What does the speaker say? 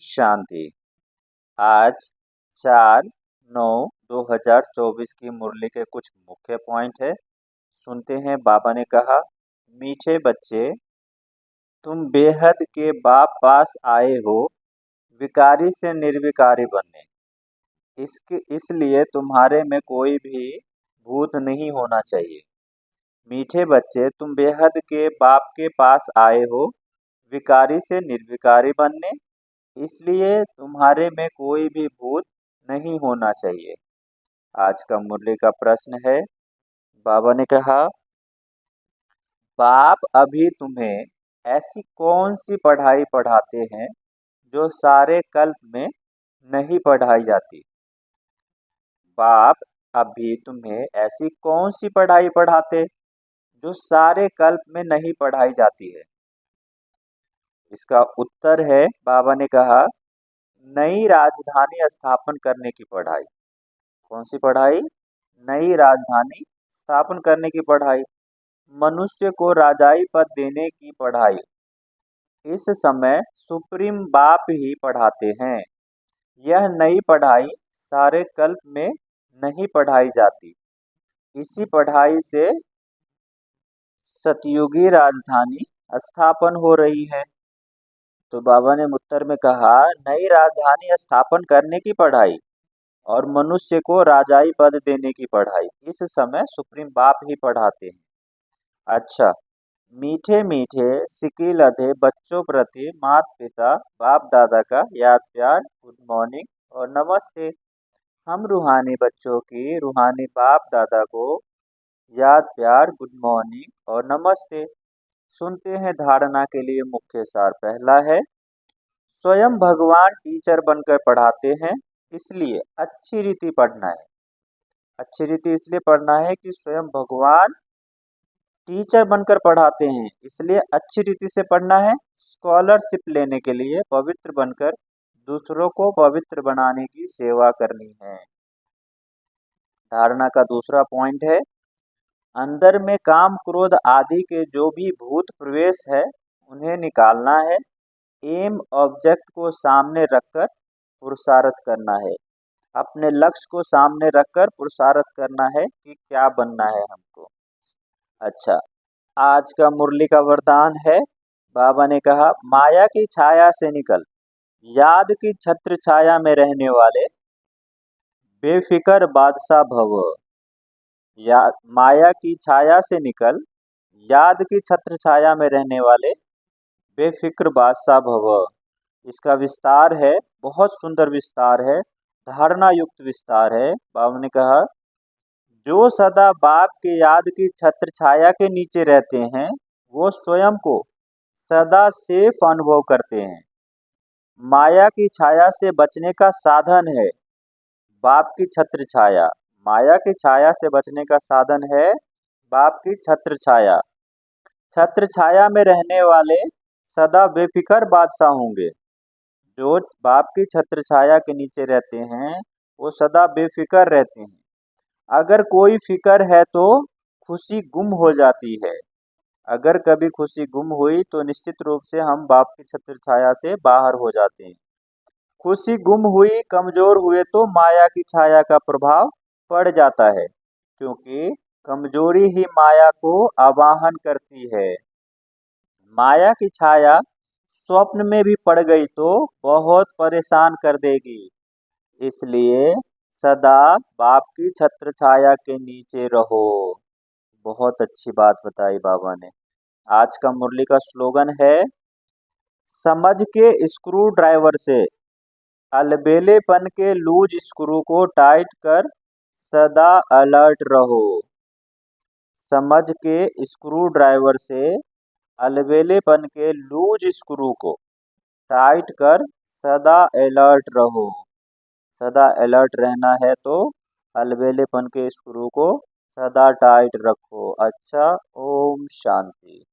शांति। आज 4/9/2024 की मुरली के कुछ मुख्य पॉइंट है। सुनते हैं। बाबा ने कहा, मीठे बच्चे, तुम बेहद के बाप पास आए हो विकारी से निर्विकारी बनने। इसलिए तुम्हारे में कोई भी भूत नहीं होना चाहिए। मीठे बच्चे, तुम बेहद के बाप के पास आए हो विकारी से निर्विकारी बनने। इसलिए तुम्हारे में कोई भी भूत नहीं होना चाहिए। आज का मुरली का प्रश्न है, बाबा ने कहा, बाप अभी तुम्हें ऐसी कौन सी पढ़ाई पढ़ाते हैं जो सारे कल्प में नहीं पढ़ाई जाती। बाप अभी तुम्हें ऐसी कौन सी पढ़ाई पढ़ाते जो सारे कल्प में नहीं पढ़ाई जाती है। इसका उत्तर है, बाबा ने कहा, नई राजधानी स्थापन करने की पढ़ाई। कौन सी पढ़ाई? नई राजधानी स्थापन करने की पढ़ाई। मनुष्य को राजाई पद देने की पढ़ाई इस समय सुप्रीम बाप ही पढ़ाते हैं। यह नई पढ़ाई सारे कल्प में नहीं पढ़ाई जाती। इसी पढ़ाई से सतयुगी राजधानी स्थापन हो रही है। तो बाबा ने उत्तर में कहा, नई राजधानी स्थापन करने की पढ़ाई और मनुष्य को राजाई पद देने की पढ़ाई इस समय सुप्रीम बाप ही पढ़ाते हैं। अच्छा, मीठे मीठे सिकी लधे बच्चों प्रति माता पिता बाप दादा का याद प्यार, गुड मॉर्निंग और नमस्ते। हम रूहानी बच्चों की रूहानी बाप दादा को याद प्यार, गुड मॉर्निंग और नमस्ते। सुनते हैं धारणा के लिए मुख्य सार। पहला है, स्वयं भगवान टीचर बनकर पढ़ाते हैं, इसलिए अच्छी रीति पढ़ना है। अच्छी रीति इसलिए पढ़ना है कि स्वयं भगवान टीचर बनकर पढ़ाते हैं, इसलिए अच्छी रीति से पढ़ना है। स्कॉलरशिप लेने के लिए पवित्र बनकर दूसरों को पवित्र बनाने की सेवा करनी है। धारणा का दूसरा पॉइंट है, अंदर में काम क्रोध आदि के जो भी भूत प्रवेश है उन्हें निकालना है। एम ऑब्जेक्ट को सामने रखकर पुरुषार्थ करना है। अपने लक्ष्य को सामने रखकर पुरुषार्थ करना है कि क्या बनना है हमको। अच्छा, आज का मुरली का वरदान है, बाबा ने कहा, माया की छाया से निकल याद की छत्र छाया में रहने वाले बेफिक्र बादशाह भव। माया की छाया से निकल याद की छत्र छाया में रहने वाले बेफिक्र बादशाह भव। इसका विस्तार है, बहुत सुंदर विस्तार है, धारणा युक्त विस्तार है। बाबा ने कहा, जो सदा बाप के याद की छत्र छाया के नीचे रहते हैं वो स्वयं को सदा सेफ अनुभव करते हैं। माया की छाया से बचने का साधन है बाप की छत्र छाया। माया की छाया से बचने का साधन है बाप की छत्र छाया। छत्र छाया में रहने वाले सदा बेफिक्र बादशाह होंगे। जो बाप की छत्र छाया के नीचे रहते हैं वो सदा बेफिक्र रहते हैं। अगर कोई फिक्र है तो खुशी गुम हो जाती है। अगर कभी खुशी गुम हुई तो निश्चित रूप से हम बाप की छत्र छाया से बाहर हो जाते हैं। खुशी गुम हुई, कमजोर हुए तो माया की छाया का प्रभाव पड़ जाता है, क्योंकि कमजोरी ही माया को आवाहन करती है। माया की छाया स्वप्न में भी पड़ गई तो बहुत परेशान कर देगी। इसलिए सदा बाप की छत्र छाया के नीचे रहो। बहुत अच्छी बात बताई बाबा ने। आज का मुरली का स्लोगन है, समझ के स्क्रू ड्राइवर से अलबेलेपन के लूज स्क्रू को टाइट कर सदा अलर्ट रहो। समझ के स्क्रू ड्राइवर से अलबेलेपन के लूज स्क्रू को टाइट कर सदा अलर्ट रहो। सदा अलर्ट रहना है तो अलबेलेपन के स्क्रू को सदा टाइट रखो। अच्छा, ओम शांति।